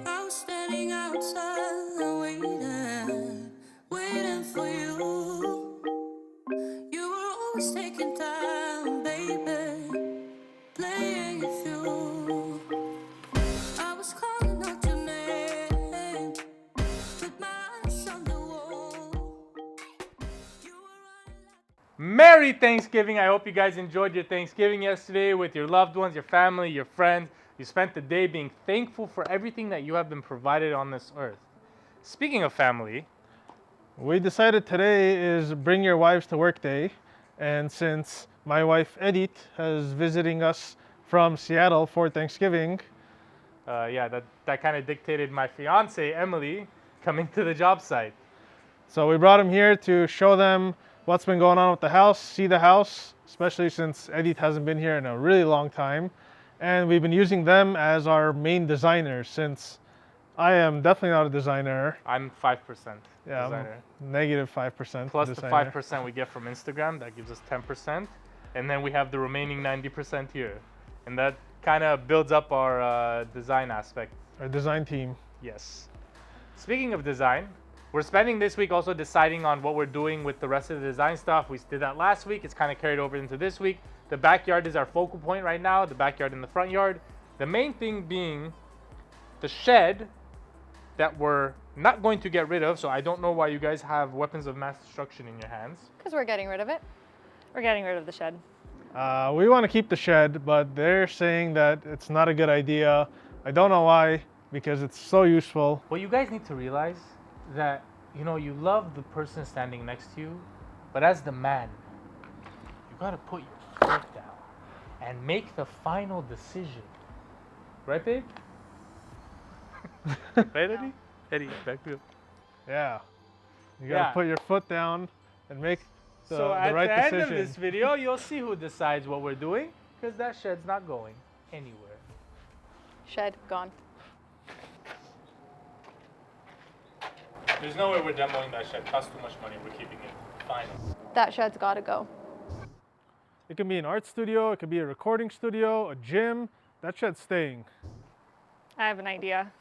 was standing outside waiting for you. You were always taking time, baby, playing it through. I was calling out your name, with my eyes on the wall. You were running like Merry Thanksgiving. I hope you guys enjoyed your Thanksgiving yesterday with your loved ones, your family, your friends. You spent the day being thankful for everything that you have been provided on this earth. Speaking of family, We decided today is Bring Your Wives to Work Day, and since my wife Edith is visiting us from Seattle for Thanksgiving, that kind of dictated my fiance, Emily, coming to the job site. so we brought them here to show them what's been going on with the house, see the house, especially since Edith hasn't been here in a really long time, and we've been using them as our main designers since I am definitely not a designer. I'm 5% Yeah, designer. I'm negative 5% Plus the designer. 5% we get from Instagram, that gives us 10%. And then we have the remaining 90% here. And that kind of builds up our design aspect. Our design team. Yes. Speaking of design, we're spending this week also deciding on what we're doing with the rest of the design stuff. We did that last week. It's kind of carried over into this week. The backyard is our focal point right now, the backyard and the front yard. The main thing being the shed that we're not going to get rid of. So I don't know why you guys have weapons of mass destruction in your hands. Because we're getting rid of it. We're getting rid of the shed. We want to keep the shed, but they're saying that it's not a good idea. I don't know why, because it's so useful. Well, you guys need to realize that, you love the person standing next to you, but as the man, you gotta put your foot down and make the final decision. Right, babe? Right, Eddie? Eddie, back to you. Yeah. You gotta Yeah. put your foot down and make the So at right the end decision. of this video, you'll see who decides what we're doing, because that shed's not going anywhere. Shed, gone. There's no way we're demoing that shed. It costs too much money. We're keeping it final. That shed's gotta go. It can be an art studio, it could be a recording studio, a gym. That shed's staying. I have an idea.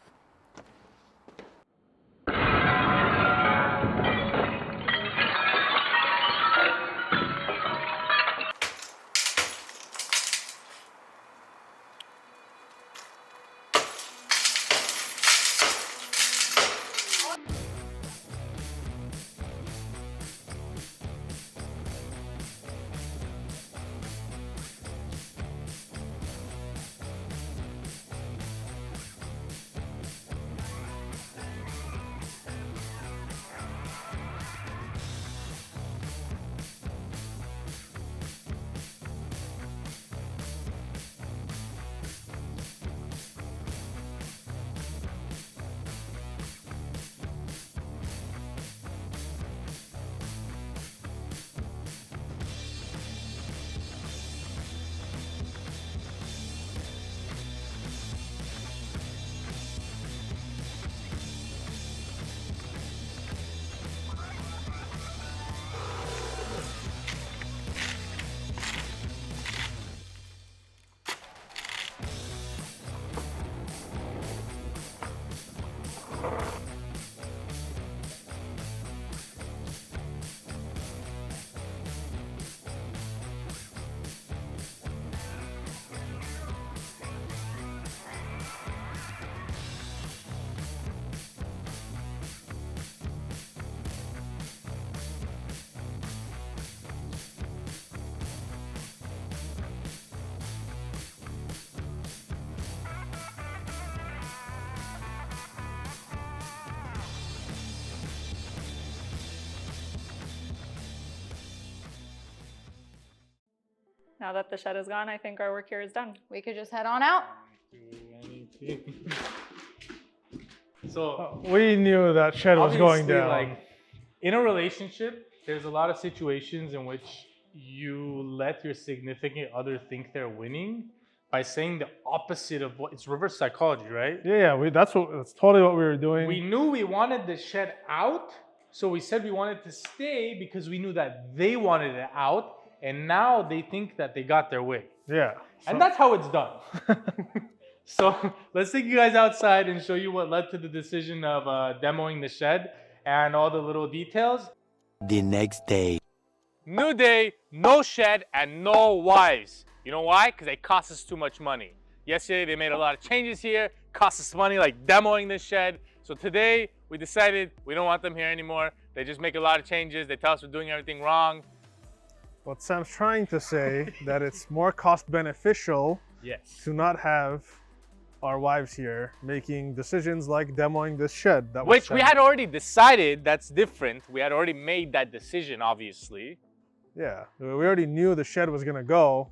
Now that the shed is gone, I think our work here is done. We could just head on out. So We knew that shed was going obviously, down. like, in a relationship, there's a lot of situations in which you let your significant other think they're winning by saying the opposite of what it's reverse psychology, right? Yeah, that's totally what we were doing. We knew we wanted the shed out, so we said we wanted to stay because we knew that they wanted it out, and now they think that they got their way. Yeah. And that's how it's done. So let's take you guys outside and show you what led to the decision of demoing the shed and all the little details. The next day. New day, no shed, and no wives. You know why? Because they cost us too much money. Yesterday they made a lot of changes here, cost us money like demoing this shed. So today we decided we don't want them here anymore. They just make a lot of changes. They tell us we're doing everything wrong. What Sam's trying to say that it's more cost beneficial to not have our wives here making decisions like demoing this shed. Which we had already decided. That's different. We had already made that decision, obviously. Yeah, we already knew the shed was gonna go,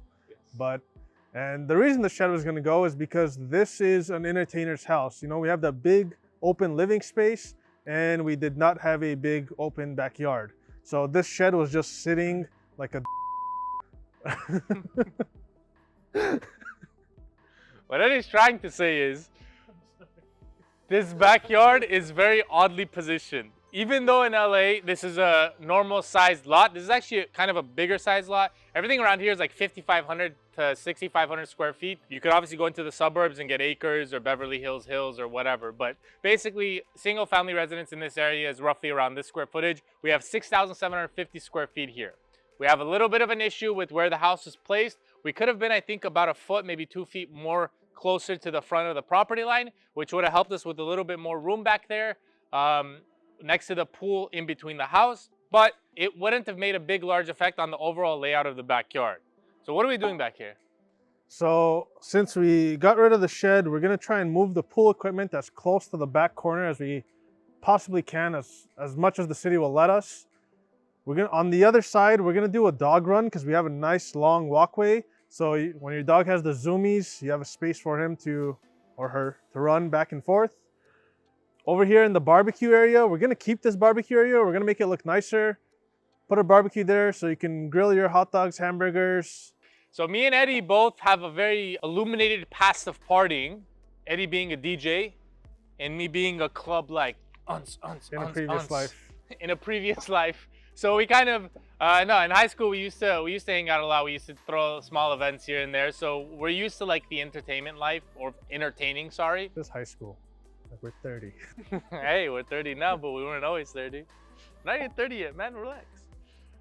and the reason the shed was gonna go is because this is an entertainer's house. You know, we have that big open living space, and we did not have a big open backyard. So this shed was just sitting like a What Eddie's trying to say is, this backyard is very oddly positioned. Even though in LA, this is a normal sized lot, this is actually kind of a bigger sized lot. Everything around here is like 5,500 to 6,500 square feet. You could obviously go into the suburbs and get acres or Beverly Hills or whatever. But basically, single family residence in this area is roughly around this square footage. We have 6,750 square feet here. We have a little bit of an issue with where the house is placed. We could have been, I think, about a foot, maybe 2 feet more closer to the front of the property line, which would have helped us with a little bit more room back there next to the pool in between the house, but it wouldn't have made a big, large effect on the overall layout of the backyard. So what are we doing back here? So since we got rid of the shed, we're gonna try and move the pool equipment as close to the back corner as we possibly can, as much as the city will let us. On the other side, we're gonna do a dog run because we have a nice long walkway. So when your dog has the zoomies, you have a space for him or her to run back and forth. Over here in the barbecue area, we're gonna keep this barbecue area. We're gonna make it look nicer. Put a barbecue there so you can grill your hot dogs, hamburgers. So me and Eddie both have a very illuminated past of partying. Eddie being a DJ and me being a club like In a previous life. In a previous life. So we kind of, no, in high school we used to hang out a lot. We used to throw small events here and there. So we're used to like the entertainment life, or entertaining, sorry. This high school, like we're 30. Hey, we're 30 now, but we weren't always 30. Not even 30 yet, man, relax.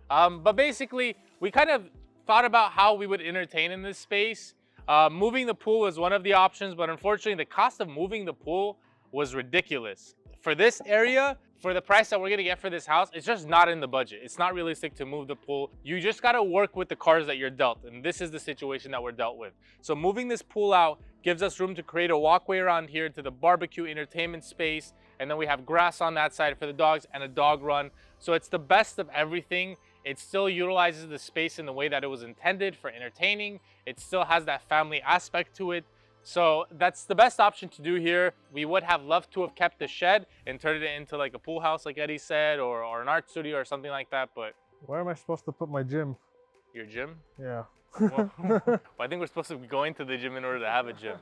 But basically, we kind of thought about how we would entertain in this space. Moving the pool was one of the options, but unfortunately the cost of moving the pool was ridiculous. For this area, for the price that we're gonna get for this house, it's just not in the budget. It's not realistic to move the pool. You just gotta work with the cards that you're dealt, and this is the situation that we're dealt with. So moving this pool out gives us room to create a walkway around here to the barbecue entertainment space, and then we have grass on that side for the dogs and a dog run. So it's the best of everything. It still utilizes the space in the way that it was intended for entertaining. It still has that family aspect to it. So that's the best option to do here. We would have loved to have kept the shed and turned it into like a pool house, like Eddie said, or an art studio or something like that, but... Where am I supposed to put my gym? Your gym? Yeah. Well, I think we're supposed to be going to the gym in order to have a gym.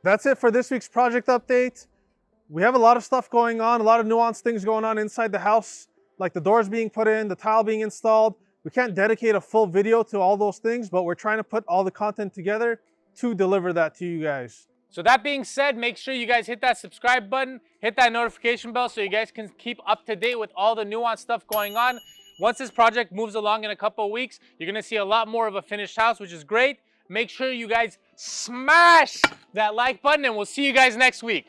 That's it for this week's project update. We have a lot of stuff going on, a lot of nuanced things going on inside the house, like the doors being put in, the tile being installed. We can't dedicate a full video to all those things, but we're trying to put all the content together to deliver that to you guys. So that being said, make sure you guys hit that subscribe button, hit that notification bell so you guys can keep up to date with all the nuanced stuff going on. Once this project moves along in a couple of weeks, you're gonna see a lot more of a finished house, which is great. Make sure you guys smash that like button, and we'll see you guys next week.